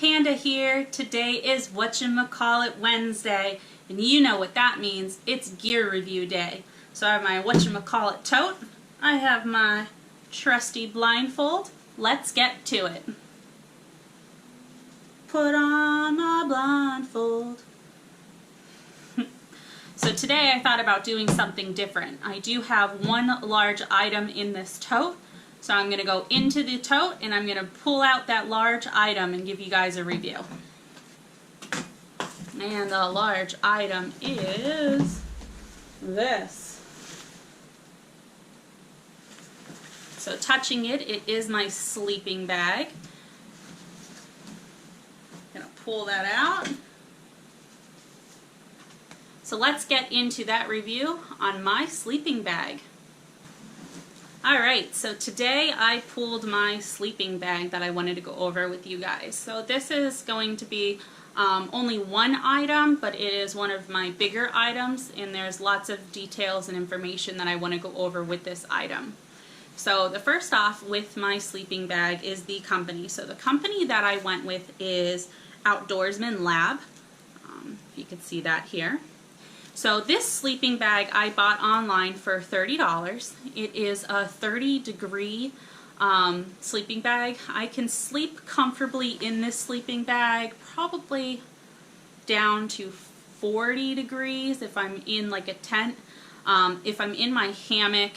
SkinnyGPanda here. Today is whatchamacallit Wednesday, and you know what that means. It's gear review day. So I have my whatchamacallit tote. I have my trusty blindfold. Let's get to it. Put on my blindfold. So today I thought about doing something different. I do have one large item in this tote. So I'm going to go into the tote and I'm going to pull out that large item and give you guys a review. And the large item is this. So touching it, it is my sleeping bag. I'm going to pull that out. So let's get into that review on my sleeping bag. Alright, so today I pulled my sleeping bag that I wanted to go over with you guys. So this is going to be only one item, but it is one of my bigger items, and there's lots of details and information that I want to go over with this item. So the first off with my sleeping bag is the company. So the company that I went with is Outdoorsman Lab. If you can see that here. So this sleeping bag I bought online for $30. It is a 30-degree sleeping bag. I can sleep comfortably in this sleeping bag, probably down to 40 degrees if I'm in like a tent. If I'm in my hammock,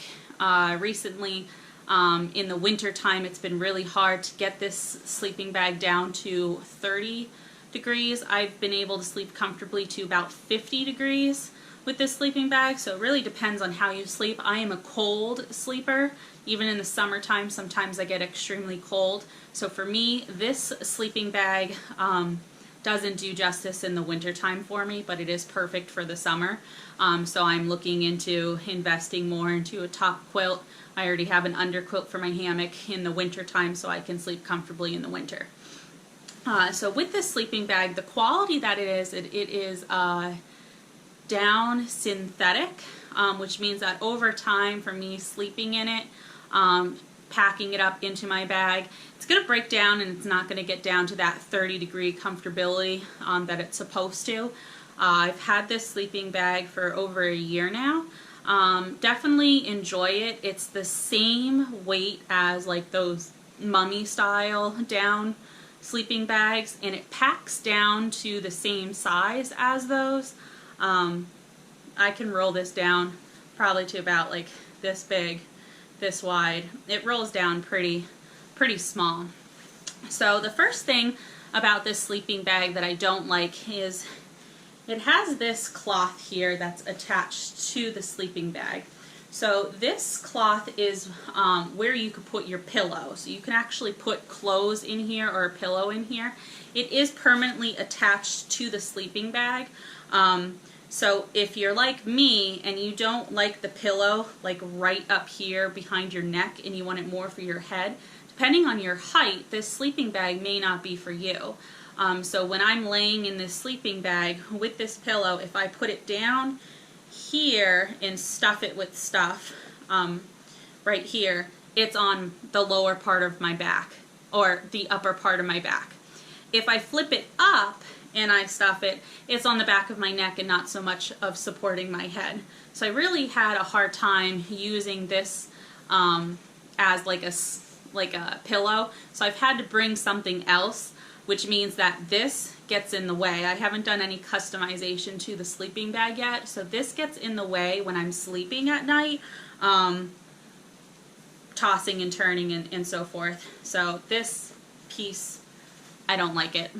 recently in the winter time, it's been really hard to get this sleeping bag down to 30 degrees. I've been able to sleep comfortably to about 50 degrees with this sleeping bag, so it really depends on how you sleep. I am a cold sleeper. Even in the summertime, sometimes I get extremely cold. So for me, this sleeping bag doesn't do justice in the wintertime for me, but it is perfect for the summer. So I'm looking into investing more into a top quilt. I already have an underquilt for my hammock in the wintertime, so I can sleep comfortably in the winter. So with this sleeping bag, the quality that it is down synthetic, which means that over time for me sleeping in it, packing it up into my bag, it's going to break down and it's not going to get down to that 30-degree comfortability that it's supposed to. I've had this sleeping bag for over a year now. Definitely enjoy it. It's the same weight as like those mummy style down sleeping bags, and it packs down to the same size as those. I can roll this down probably to about like this big, this wide. It rolls down pretty small. So the first thing about this sleeping bag that I don't like is it has this cloth here that's attached to the sleeping bag. So this cloth is where you could put your pillow. So you can actually put clothes in here or a pillow in here. It is permanently attached to the sleeping bag. So if you're like me and you don't like the pillow like right up here behind your neck and you want it more for your head, depending on your height, this sleeping bag may not be for you. So when I'm laying in this sleeping bag with this pillow, if I put it down here and stuff it with stuff right here, it's on the lower part of my back or the upper part of my back. If I flip it up and I stuff it, it's on the back of my neck and not so much of supporting my head. So I really had a hard time using this as like a pillow. So I've had to bring something else, which means that this gets in the way. I haven't done any customization to the sleeping bag yet, so this gets in the way when I'm sleeping at night, tossing and turning and so forth. So this piece, I don't like it.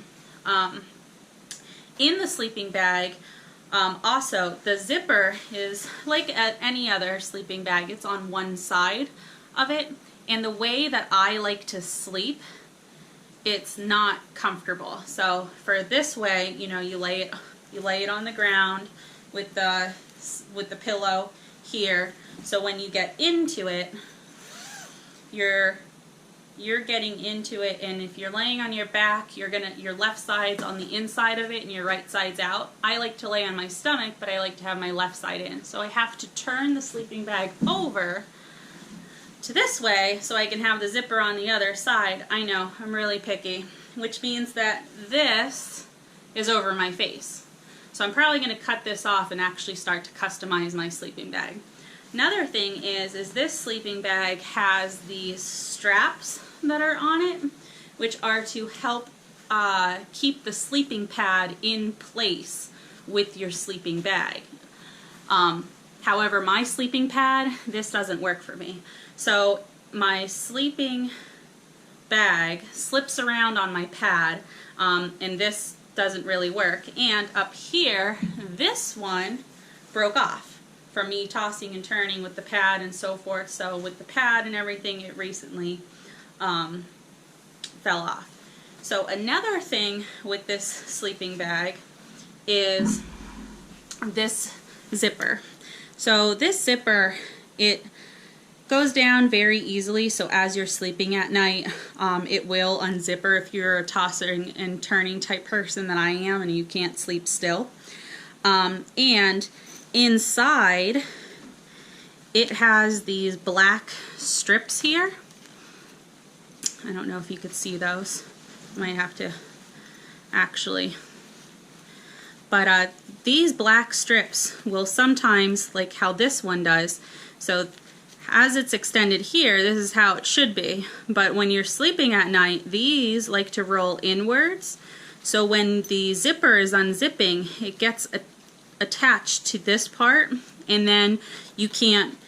In the sleeping bag, also the zipper is like at any other sleeping bag. It's on one side of it, and the way that I like to sleep, it's not comfortable. So for this way, you know, you lay it on the ground with the pillow here. So when you get into it, you're getting into it, and if you're laying on your back, your left side's on the inside of it and your right side's out. I like to lay on my stomach, but I like to have my left side in. So I have to turn the sleeping bag over to this way so I can have the zipper on the other side. I know, I'm really picky. which means that this is over my face. So I'm probably going to cut this off and actually start to customize my sleeping bag. Another thing is this sleeping bag has these straps that are on it, which are to help keep the sleeping pad in place with your sleeping bag. However, my sleeping pad, this doesn't work for me. So my sleeping bag slips around on my pad, and this doesn't really work. And up here, this one broke off from me tossing and turning with the pad and so forth. So with the pad and everything, it recently fell off. So another thing with this sleeping bag is this zipper. So this zipper, it goes down very easily, so as you're sleeping at night, it will unzipper if you're a tossing and turning type person that I am and you can't sleep still. And inside, it has these black strips here. I don't know if you could see those. Might have to actually. But these black strips will sometimes, like how this one does, so as it's extended here, this is how it should be. But when you're sleeping at night, these like to roll inwards. So when the zipper is unzipping, it gets attached to this part, and then you can't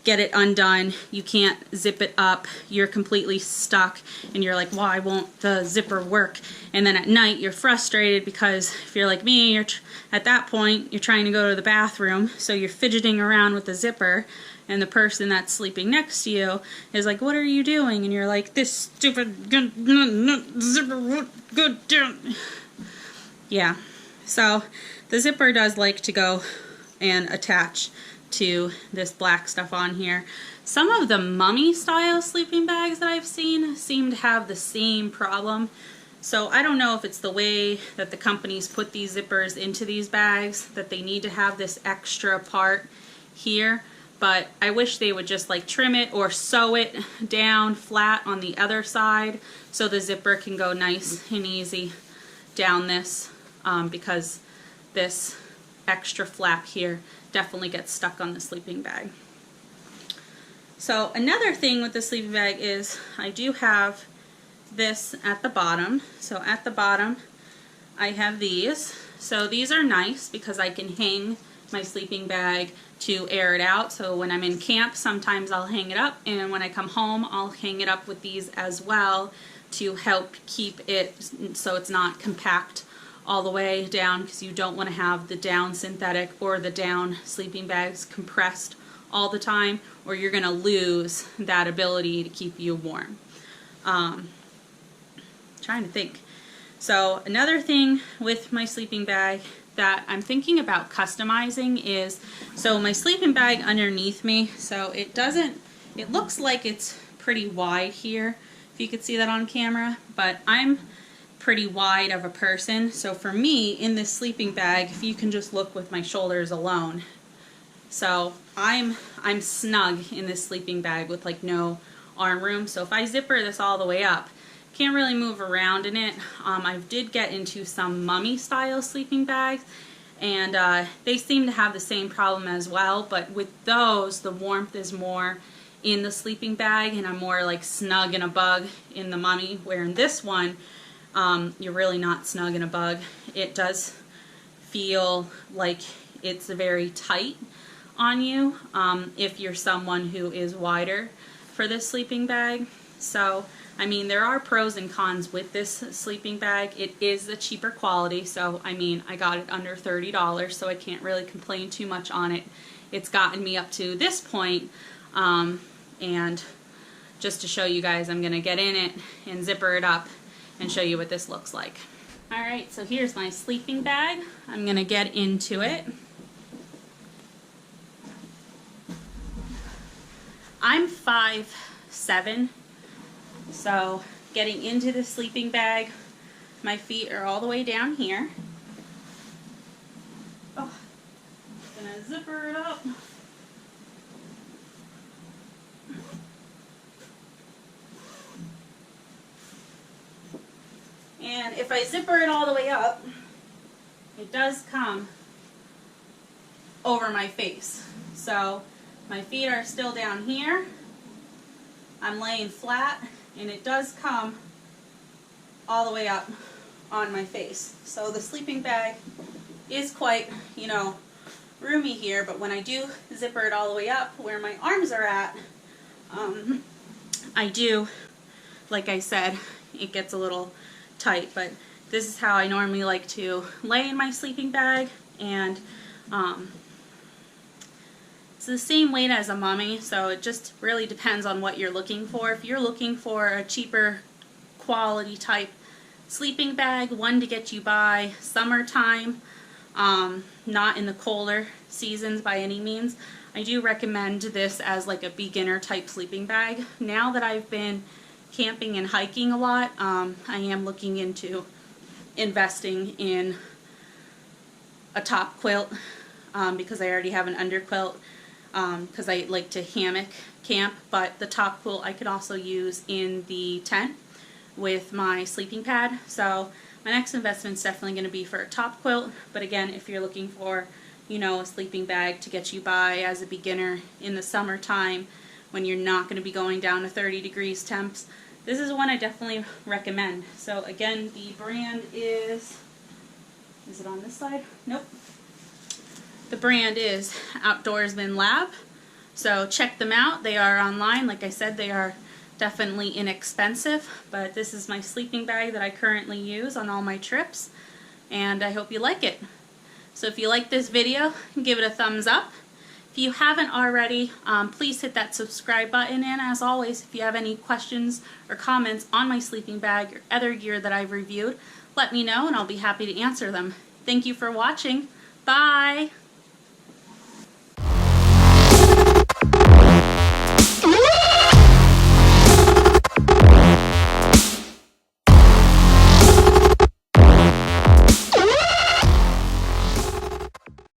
get it undone, you can't zip it up, you're completely stuck, and you're like, why won't the zipper work? And then at night you're frustrated because if you're like me, you're at that point you're trying to go to the bathroom, so you're fidgeting around with the zipper, and the person that's sleeping next to you is like, what are you doing? And you're like, this stupid zipper won't go down. Yeah, so the zipper does like to go and attach to this black stuff on here. Some of the mummy style sleeping bags that I've seen seem to have the same problem. So I don't know if it's the way that the companies put these zippers into these bags that they need to have this extra part here, but I wish they would just like trim it or sew it down flat on the other side so the zipper can go nice and easy down this, because this extra flap here definitely gets stuck on the sleeping bag. So another thing with the sleeping bag is I do have this at the bottom. So at the bottom I have these. So these are nice because I can hang my sleeping bag to air it out. So when I'm in camp, sometimes I'll hang it up, and when I come home I'll hang it up with these as well to help keep it so it's not compact all the way down, because you don't want to have the down synthetic or the down sleeping bags compressed all the time, or you're going to lose that ability to keep you warm. Trying to think. So another thing with my sleeping bag that I'm thinking about customizing is, so my sleeping bag underneath me, so it looks like it's pretty wide here, if you could see that on camera, but I'm pretty wide of a person, so for me in this sleeping bag, if you can just look with my shoulders alone, so I'm snug in this sleeping bag with like no arm room. So if I zipper this all the way up, can't really move around in it. I did get into some mummy style sleeping bags, and they seem to have the same problem as well, but with those the warmth is more in the sleeping bag and I'm more like snug in a bug in the mummy, where in this one you're really not snug in a bug. It does feel like it's very tight on you if you're someone who is wider for this sleeping bag. So I mean, there are pros and cons with this sleeping bag. It is a cheaper quality, so I mean, I got it under $30, so I can't really complain too much on it. It's gotten me up to this point, and just to show you guys, I'm going to get in it and zipper it up and show you what this looks like. Alright, so here's my sleeping bag. I'm going to get into it. I'm 5'7", so getting into the sleeping bag, my feet are all the way down here. Oh, gonna zipper it up. if I zipper it all the way up, it does come over my face. So my feet are still down here. I'm laying flat, and it does come all the way up on my face. So the sleeping bag is quite, you know, roomy here, but when I do zipper it all the way up where my arms are at, I do, like I said, it gets a little tight, but this is how I normally like to lay in my sleeping bag, and it's the same weight as a mummy, so it just really depends on what you're looking for. If you're looking for a cheaper quality type sleeping bag, one to get you by summertime, not in the colder seasons by any means, I do recommend this as like a beginner type sleeping bag. Now that I've been camping and hiking a lot, I am looking into investing in a top quilt, because I already have an underquilt, because I like to hammock camp, but the top quilt I could also use in the tent with my sleeping pad. So my next investment is definitely going to be for a top quilt, but again, if you're looking for, you know, a sleeping bag to get you by as a beginner in the summertime when you're not going to be going down to 30 degrees temps, this is one I definitely recommend. So again, the brand is it on this side? Nope. The brand is Outdoorsman Lab. So check them out. They are online. Like I said, they are definitely inexpensive, but this is my sleeping bag that I currently use on all my trips, and I hope you like it. So if you like this video, give it a thumbs up. If you haven't already, please hit that subscribe button, and as always, if you have any questions or comments on my sleeping bag or other gear that I've reviewed, let me know and I'll be happy to answer them. Thank you for watching. Bye!